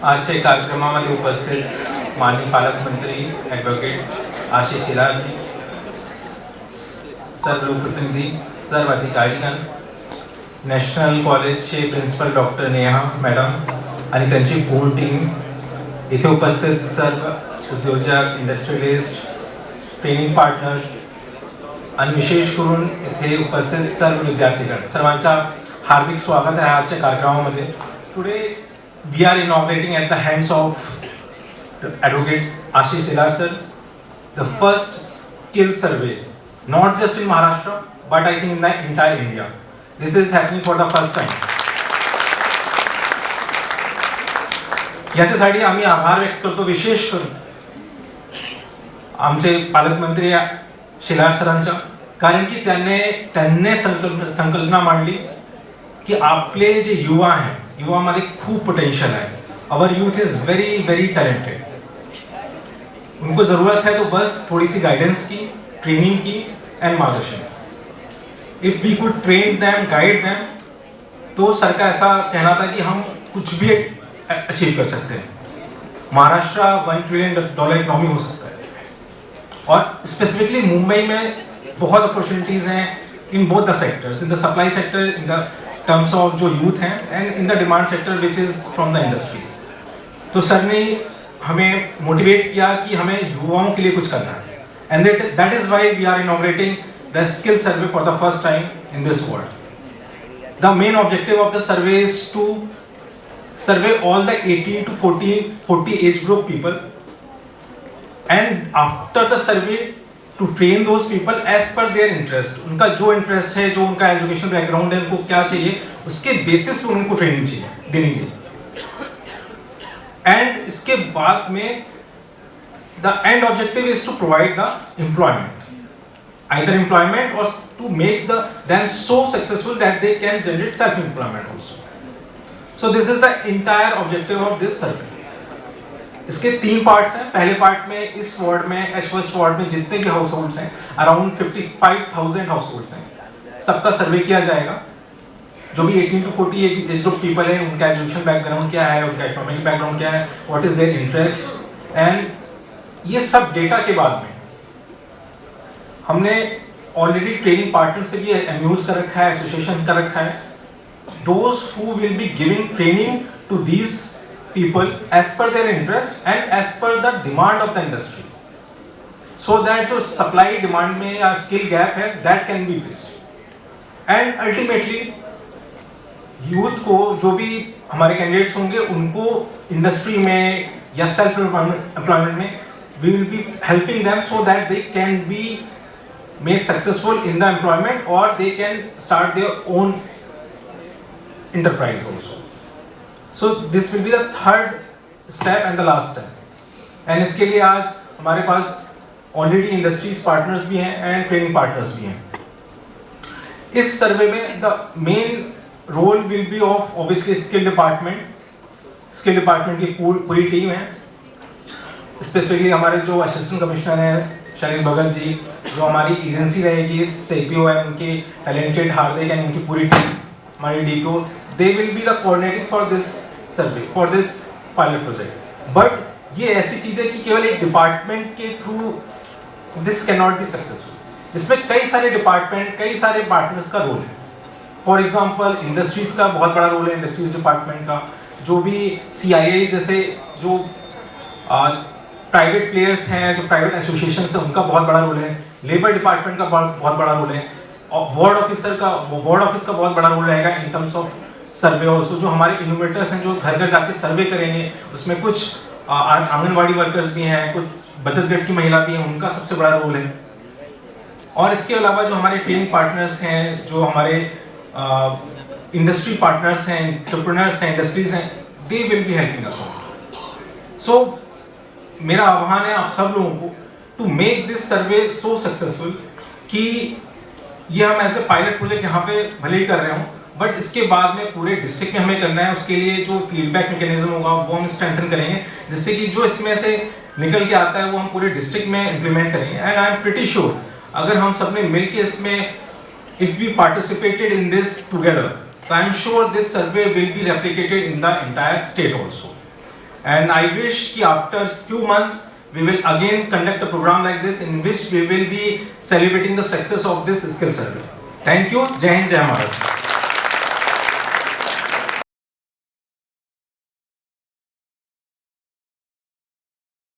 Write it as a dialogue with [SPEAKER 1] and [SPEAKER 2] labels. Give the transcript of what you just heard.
[SPEAKER 1] आजच्या कार्यक्रमामध्ये उपस्थित माननीय पालकमंत्री ॲडव्होकेट आशिष शेलारजी, सर्व लोकप्रतिनिधी, सर्व अधिकारीगण, नॅशनल कॉलेजचे प्रिन्सिपल डॉक्टर नेहा मॅडम आणि त्यांची पूर्ण टीम, इथे उपस्थित सर्व उद्योजक, इंडस्ट्रियलिस्ट, ट्रेनिंग पार्टनर्स आणि विशेष करून इथे उपस्थित सर्व विद्यार्थीगण, सर्वांचा हार्दिक स्वागत आहे आजच्या कार्यक्रमामध्ये. Today we are inaugurating at the hands of Advocate Ashish Shelar sir the first skill survey, not just in Maharashtra but I think in the entire India. This is happening for the first time. याच्यासाठी आम्ही आभार व्यक्त करतो विशेष करून आमचे पालकमंत्री शेलार सरांच्या, कारण की त्यांनी संकल्पना मांडली की आपले जे युवा आहेत, युवामध्ये खूप पोटेंशियल है. Our youth is very very talented. उनको ज़रूरत है तो बस थोड़ी सी गाइडेंस की, ट्रेनिंग की एंड मार्गदर्शन. If we could train them, guide them, तो सर का ऐसा कहना था कि हम कुछ भी अचीव कर सकते हैं. महाराष्ट्र $1 ट्रिलियन इकोनॉमी हो सकता है. और स्पेसिफिकली मुंबई में बहुत अपॉर्चुनिटीज़ हैं in both the sectors, in the supply sector, in the terms of जो यूथ हैं, and in the demand sector which is from the industries. तो सर ने हमें मोटिवेट किया कि हमें युवाओं के लिए कुछ करना है, and that is why we are inaugurating the skill survey for the first time in this world. The main objective of the survey is to survey all the 18 to 40 age group people, and after the survey to train those people as per their interest. उनका जो interest है, जो उनका education background है, उनको क्या चाहिए, उसके बेसिस पे उनको ट्रेनिंग चाहिए, देनी चाहिए. एंड इसके बाद में the end objective is to provide the employment, either employment और to make them so successful that they can generate self employment also. So this is the entire objective of this survey. इसके 3 parts हैं. पहले part में इस ward में, H1 ward में जितने भी हाउस होल्ड्स हैं, अराउंड 55,000 हाउस होल्ड्स हैं, सबका सर्वे किया जाएगा. जो भी 18 to 40 एज ग्रुप पीपल है, उनका एजुकेशन बैकग्राउंड क्या है, उनका इकोनॉमिक बैकग्राउंड क्या है, what is their interest, and ये सब डेटा के बाद में हमने ऑलरेडी ट्रेनिंग पार्टनर से भी एम्यूज कर रखा है, एसोसिएशन कर रखा है. Those who will be giving training to these people as per their interest and as per the demand of the industry, so that जो supply demand में या skill gap है, that can be bridged. And ultimately youth को, जो भी हमारे candidates होंगे, उनको industry में या self employment में we will be helping them so that they can be made successful in the employment or they can start their own enterprise also. So this will be the third step and the last step. And इसके लिए आज हमारे पास already industries partners भी हैं and training partners भी हैं. इस survey में the main role will be of obviously skill department. Skill department की पूरी टीम है. स्पेसिफिकली हमारे जो असिस्टेंट कमिश्नर हैं शैलेश भगत जी, जो हमारी एजेंसी रहेगी CPO है, उनके टैलेंटेड हार्दिक एंड उनकी पूरी टीम, हमारी DPO, they will be the coordinating for this survey, for this pilot project. But ये ऐसी चीज़ है कि केवल एक डिपार्टमेंट के through this cannot be successful. इसमें कई सारे डिपार्टमेंट, कई सारे पार्टनर्स का रोल है. फॉर एग्जांपल इंडस्ट्रीज का बहुत बड़ा रोल है, इंडस्ट्रीज डिपार्टमेंट का. जो भी CII जैसे जो प्राइवेट प्लेयर्स हैं, जो प्राइवेट एसोसिएशन हैं, उनका बहुत बड़ा रोल है. लेबर डिपार्टमेंट का बहुत बड़ा रोल है. और वार्ड ऑफिस का बहुत बड़ा रोल रहेगा in terms of survey. Also जो हमारे इनोवेटर्स हैं, जो घर घर जाके सर्वे करेंगे, उसमें कुछ आंगनवाड़ी वर्कर्स भी हैं, कुछ बचत गट की महिला भी हैं, उनका सबसे बड़ा रोल है. और इसके अलावा जो हमारे ट्रेनिंग पार्टनर्स हैं, जो हमारे इंडस्ट्री पार्टनर्स हैं, एंटरप्रेन्योर्स हैं, इंडस्ट्रीज हैं, they will be helping us. So मेरा आह्वान है आप सब लोगों को to make this survey so successful कि ये हम ऐसे पायलट प्रोजेक्ट यहाँ पे भले ही कर रहे हों, बट इसके बाद में पूरे डिस्ट्रिक्ट में हमें करना है. उसके लिए जो फीडबैक मैकेनिज्म होगा वो हम स्ट्रेंथन करेंगे, जिससे कि जो इसमें से निकल के आता है वो हम पूरे डिस्ट्रिक्ट में इम्प्लीमेंट करेंगे. And I am pretty sure अगर हम सब ने मिल के इसमें if we participated in this together, तो I am sure this survey will be replicated in the entire state also. And I wish that after few months we will again conduct a program like this in which we will be celebrating the success of this skill survey. Thank you. Jai Hind, Jai Maharashtra.